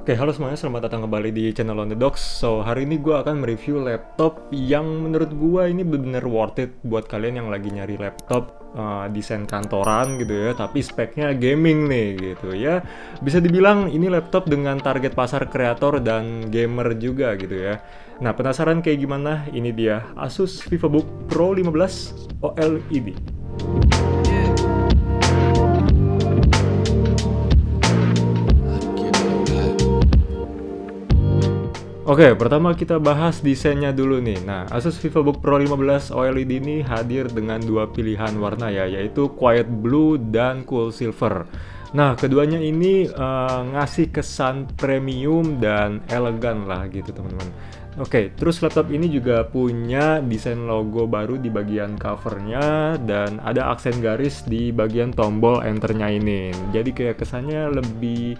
Oke, halo semuanya, selamat datang kembali di channel On The Docs. So, hari ini gue akan mereview laptop yang menurut gue ini bener-bener worth it buat kalian yang lagi nyari laptop desain kantoran gitu ya, tapi speknya gaming nih gitu ya. Bisa dibilang ini laptop dengan target pasar kreator dan gamer juga gitu ya. Nah, penasaran kayak gimana? Ini dia Asus VivoBook Pro 15 OLED. Oke, pertama kita bahas desainnya dulu nih. Nah, Asus VivoBook Pro 15 OLED ini hadir dengan dua pilihan warna ya, yaitu Quiet Blue dan Cool Silver. Nah, keduanya ini ngasih kesan premium dan elegan lah gitu teman-teman. Oke, terus laptop ini juga punya desain logo baru di bagian covernya dan ada aksen garis di bagian tombol enternya ini. Jadi kayak kesannya lebih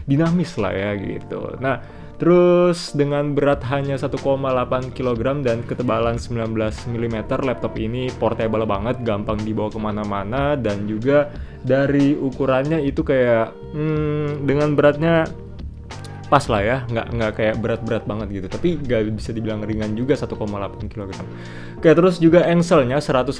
dinamis lah ya gitu. Nah, terus dengan berat hanya 1,8 kg dan ketebalan 19 mm, laptop ini portable banget, gampang dibawa kemana-mana, dan juga dari ukurannya itu kayak dengan beratnya pas lah ya, nggak kayak berat-berat banget gitu, tapi nggak bisa dibilang ringan juga 1,8 kg. Oke, terus juga engselnya 180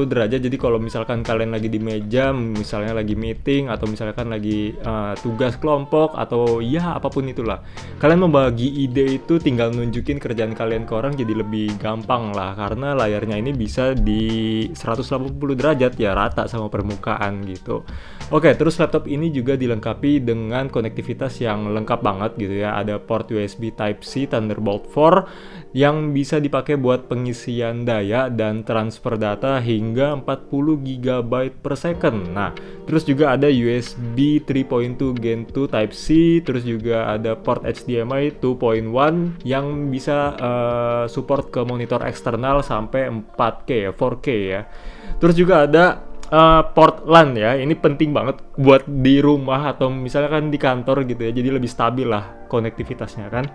derajat, jadi kalau misalkan kalian lagi di meja, misalnya lagi meeting, atau misalkan lagi tugas kelompok, atau ya apapun itulah, kalian membagi ide itu tinggal nunjukin kerjaan kalian ke orang jadi lebih gampang lah, karena layarnya ini bisa di 180 derajat ya, rata sama permukaan gitu. Oke, terus laptop ini juga dilengkapi dengan konektivitas yang lengkap banget gitu ya. Ada port USB Type-C Thunderbolt 4 yang bisa dipakai buat pengisian daya dan transfer data hingga 40 GB per second. Nah, terus juga ada USB 3.2 Gen 2 Type-C, terus juga ada port HDMI 2.1 yang bisa support ke monitor eksternal sampai 4K ya, 4K ya. Terus juga ada port LAN ya, ini penting banget buat di rumah atau misalnya kan di kantor gitu ya, jadi lebih stabil lah konektivitasnya kan,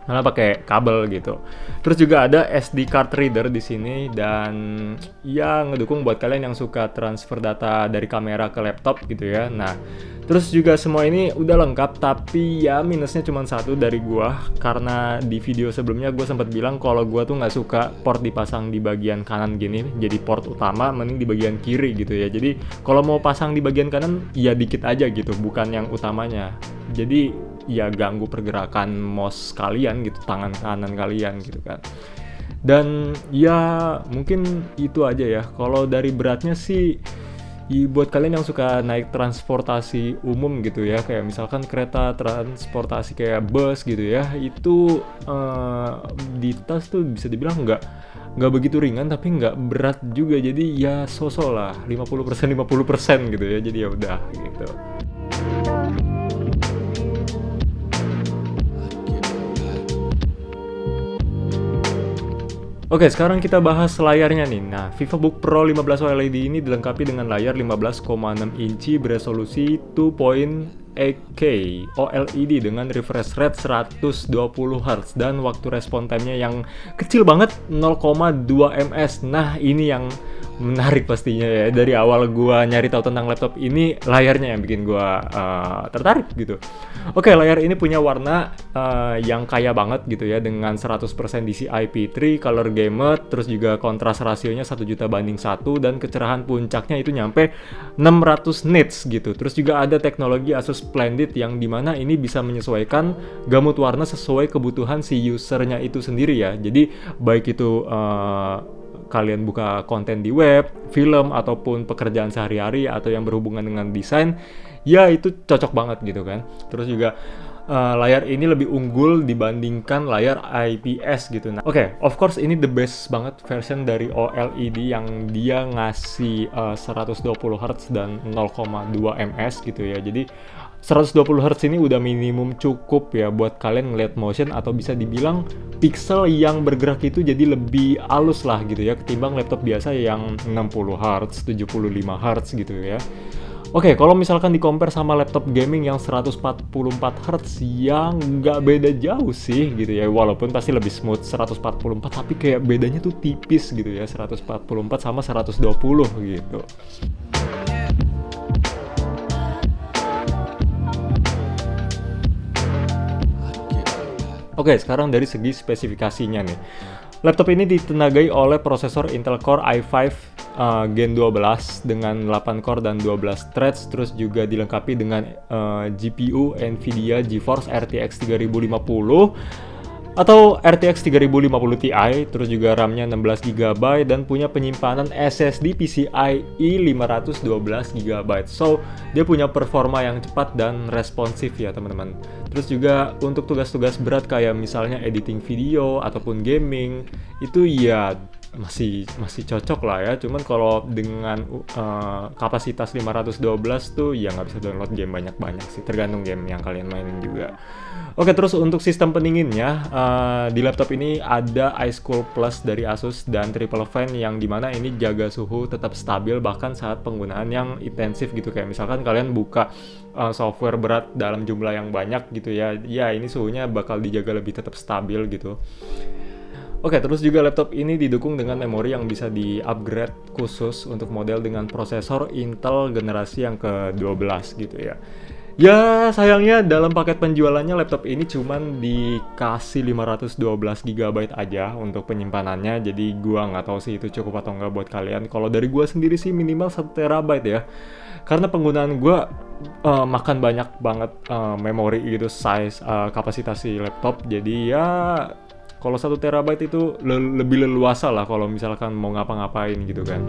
karena pakai kabel gitu. Terus juga ada SD card reader di sini dan ya ngedukung buat kalian yang suka transfer data dari kamera ke laptop gitu ya. Nah, terus juga semua ini udah lengkap, tapi ya minusnya cuma satu dari gua, karena di video sebelumnya gua sempat bilang kalau gua tuh nggak suka port dipasang di bagian kanan gini, jadi port utama mending di bagian kiri gitu ya. Jadi kalau mau pasang di bagian kanan ya dikit aja gitu, bukan yang utamanya. Jadi ya ganggu pergerakan mouse kalian gitu, tangan kanan kalian gitu kan. Dan ya mungkin itu aja ya. Kalau dari beratnya sih, buat kalian yang suka naik transportasi umum gitu ya, kayak misalkan kereta transportasi kayak bus gitu ya, itu di tas tuh bisa dibilang nggak begitu ringan, tapi nggak berat juga, jadi ya sosok lah 50% gitu ya, jadi ya udah gitu. Oke, sekarang kita bahas layarnya nih. Nah, VivoBook Pro 15 OLED ini dilengkapi dengan layar 15,6 inci beresolusi 2.8K OLED dengan refresh rate 120 Hz dan waktu respon time-nya yang kecil banget, 0,2 ms. Nah, ini yang menarik pastinya ya. Dari awal gua nyari tahu tentang laptop ini, layarnya yang bikin gua tertarik gitu. Oke, layar ini punya warna yang kaya banget gitu ya, dengan 100% DCI-P3, color gamut, terus juga kontras rasionya 1 juta banding 1, dan kecerahan puncaknya itu nyampe 600 nits gitu. Terus juga ada teknologi Asus Splendid yang dimana ini bisa menyesuaikan gamut warna sesuai kebutuhan si usernya itu sendiri ya. Jadi baik itu kalian buka konten di web, film, ataupun pekerjaan sehari-hari atau yang berhubungan dengan desain, ya itu cocok banget gitu kan. Terus juga layar ini lebih unggul dibandingkan layar IPS gitu. Nah, oke, of course ini the best banget version dari OLED yang dia ngasih 120 Hz dan 0,2 ms gitu ya. Jadi 120 Hz ini udah minimum cukup ya buat kalian ngeliat motion, atau bisa dibilang pixel yang bergerak itu jadi lebih halus lah gitu ya, ketimbang laptop biasa yang 60 Hz, 75 Hz gitu ya. Oke, kalau misalkan di compare sama laptop gaming yang 144 Hz, yang nggak beda jauh sih gitu ya, walaupun pasti lebih smooth 144, tapi kayak bedanya tuh tipis gitu ya, 144 sama 120 gitu. Oke, sekarang dari segi spesifikasinya nih. Laptop ini ditenagai oleh prosesor Intel Core i5 Gen 12 dengan 8 core dan 12 threads, terus juga dilengkapi dengan GPU Nvidia GeForce RTX 3050 atau RTX 3050 Ti, terus juga RAM-nya 16 GB dan punya penyimpanan SSD PCIe 512 GB. So, dia punya performa yang cepat dan responsif ya teman-teman. Terus juga untuk tugas-tugas berat kayak misalnya editing video ataupun gaming, itu ya masih cocok lah ya. Cuman kalau dengan kapasitas 512 tuh ya nggak bisa download game banyak-banyak sih, tergantung game yang kalian mainin juga. Oke, terus untuk sistem pendinginnya di laptop ini ada Ice Cool Plus dari Asus dan Triple Fan yang dimana ini jaga suhu tetap stabil bahkan saat penggunaan yang intensif gitu, kayak misalkan kalian buka software berat dalam jumlah yang banyak gitu ya, ini suhunya bakal dijaga lebih tetap stabil gitu. Oke, terus juga laptop ini didukung dengan memori yang bisa di-upgrade khusus untuk model dengan prosesor Intel generasi yang ke-12 gitu ya. Ya, sayangnya dalam paket penjualannya laptop ini cuman dikasih 512 GB aja untuk penyimpanannya. Jadi gua nggak tahu sih itu cukup atau nggak buat kalian. Kalau dari gua sendiri sih minimal 1 TB ya. Karena penggunaan gua makan banyak banget memori gitu, size kapasitas si laptop. Jadi ya kalau 1 TB itu lebih leluasa lah kalau misalkan mau ngapa-ngapain gitu kan.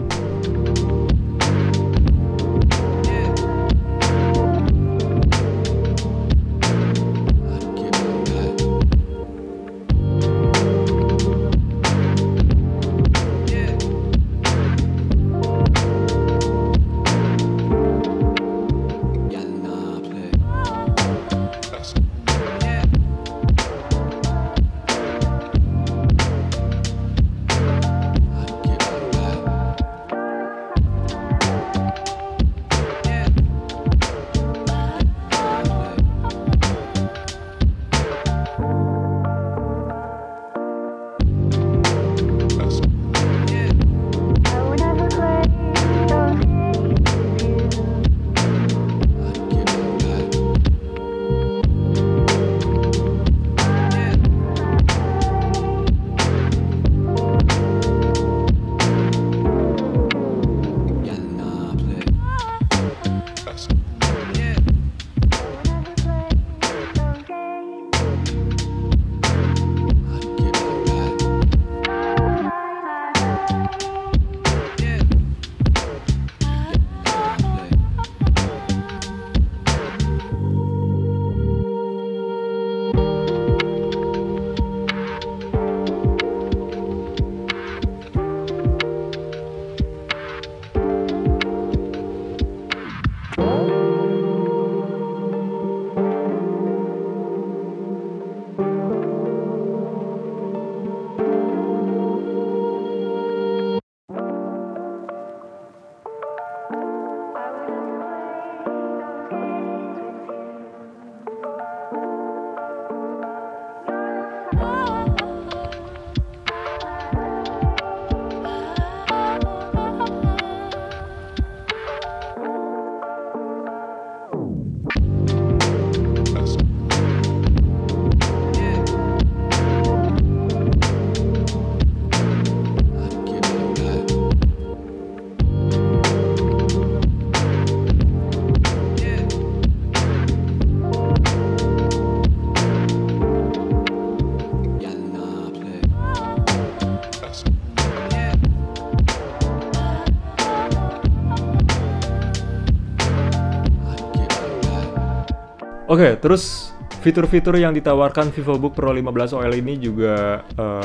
Oke, terus fitur-fitur yang ditawarkan VivoBook Pro 15 OL ini juga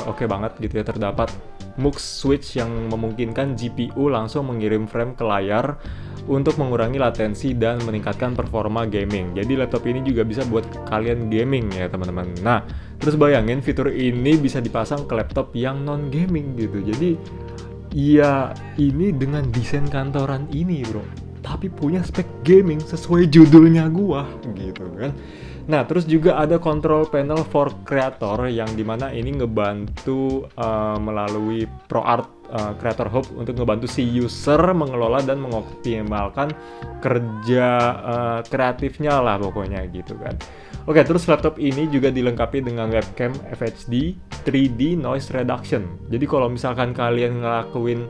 oke banget gitu ya. Terdapat MUX switch yang memungkinkan GPU langsung mengirim frame ke layar untuk mengurangi latensi dan meningkatkan performa gaming. Jadi laptop ini juga bisa buat kalian gaming ya teman-teman. Nah, terus bayangin fitur ini bisa dipasang ke laptop yang non-gaming gitu. Jadi ya ini dengan desain kantoran ini bro, tapi punya spek gaming sesuai judulnya gua gitu kan. Nah, terus juga ada control panel for creator yang dimana ini ngebantu melalui ProArt Creator Hub untuk ngebantu si user mengelola dan mengoptimalkan kerja kreatifnya lah pokoknya gitu kan. Oke, terus laptop ini juga dilengkapi dengan webcam FHD 3D noise reduction. Jadi kalau misalkan kalian ngelakuin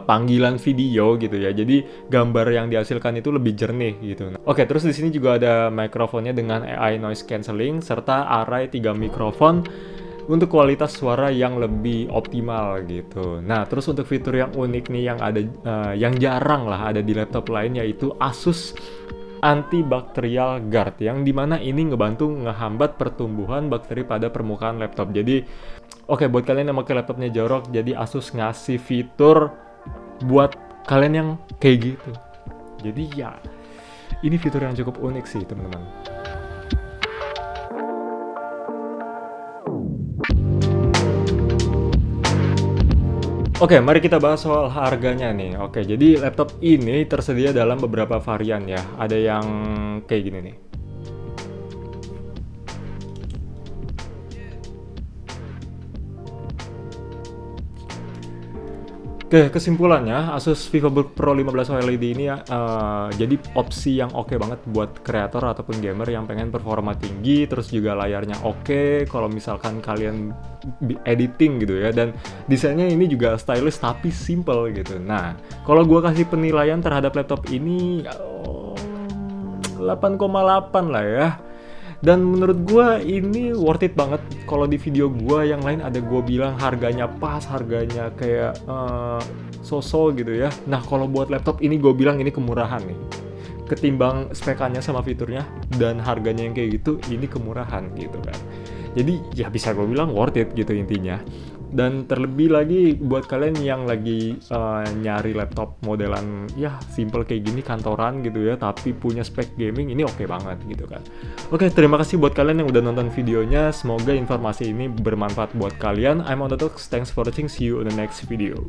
panggilan video gitu ya, jadi gambar yang dihasilkan itu lebih jernih gitu. Oke, terus di sini juga ada mikrofonnya dengan AI noise cancelling serta array 3 mikrofon untuk kualitas suara yang lebih optimal gitu. Nah, terus untuk fitur yang unik nih yang ada yang jarang lah ada di laptop lain, yaitu Asus Antibacterial Guard, yang dimana ini ngebantu ngehambat pertumbuhan bakteri pada permukaan laptop. Jadi oke, buat kalian yang pakai laptopnya jorok, jadi Asus ngasih fitur buat kalian yang kayak gitu. Jadi ya, ini fitur yang cukup unik sih teman-teman. Oke, mari kita bahas soal harganya nih. Oke, jadi laptop ini tersedia dalam beberapa varian ya. Ada yang kayak gini nih. Oke, kesimpulannya Asus VivoBook Pro 15 OLED ini jadi opsi yang oke banget buat kreator ataupun gamer yang pengen performa tinggi, terus juga layarnya oke kalau misalkan kalian editing gitu ya, dan desainnya ini juga stylish tapi simple gitu. Nah, kalau gue kasih penilaian terhadap laptop ini 8,8 lah ya. Dan menurut gue ini worth it banget. Kalau di video gue yang lain ada gue bilang harganya pas, harganya kayak so-so gitu ya. Nah, kalau buat laptop ini gue bilang ini kemurahan nih. Ketimbang spekannya sama fiturnya dan harganya yang kayak gitu, ini kemurahan gitu kan. Jadi ya bisa gue bilang worth it gitu intinya. Dan terlebih lagi buat kalian yang lagi nyari laptop modelan ya simple kayak gini kantoran gitu ya, tapi punya spek gaming, ini oke banget gitu kan. Oke, terima kasih buat kalian yang udah nonton videonya. Semoga informasi ini bermanfaat buat kalian. I'm on the talks. Thanks for watching. See you in the next video.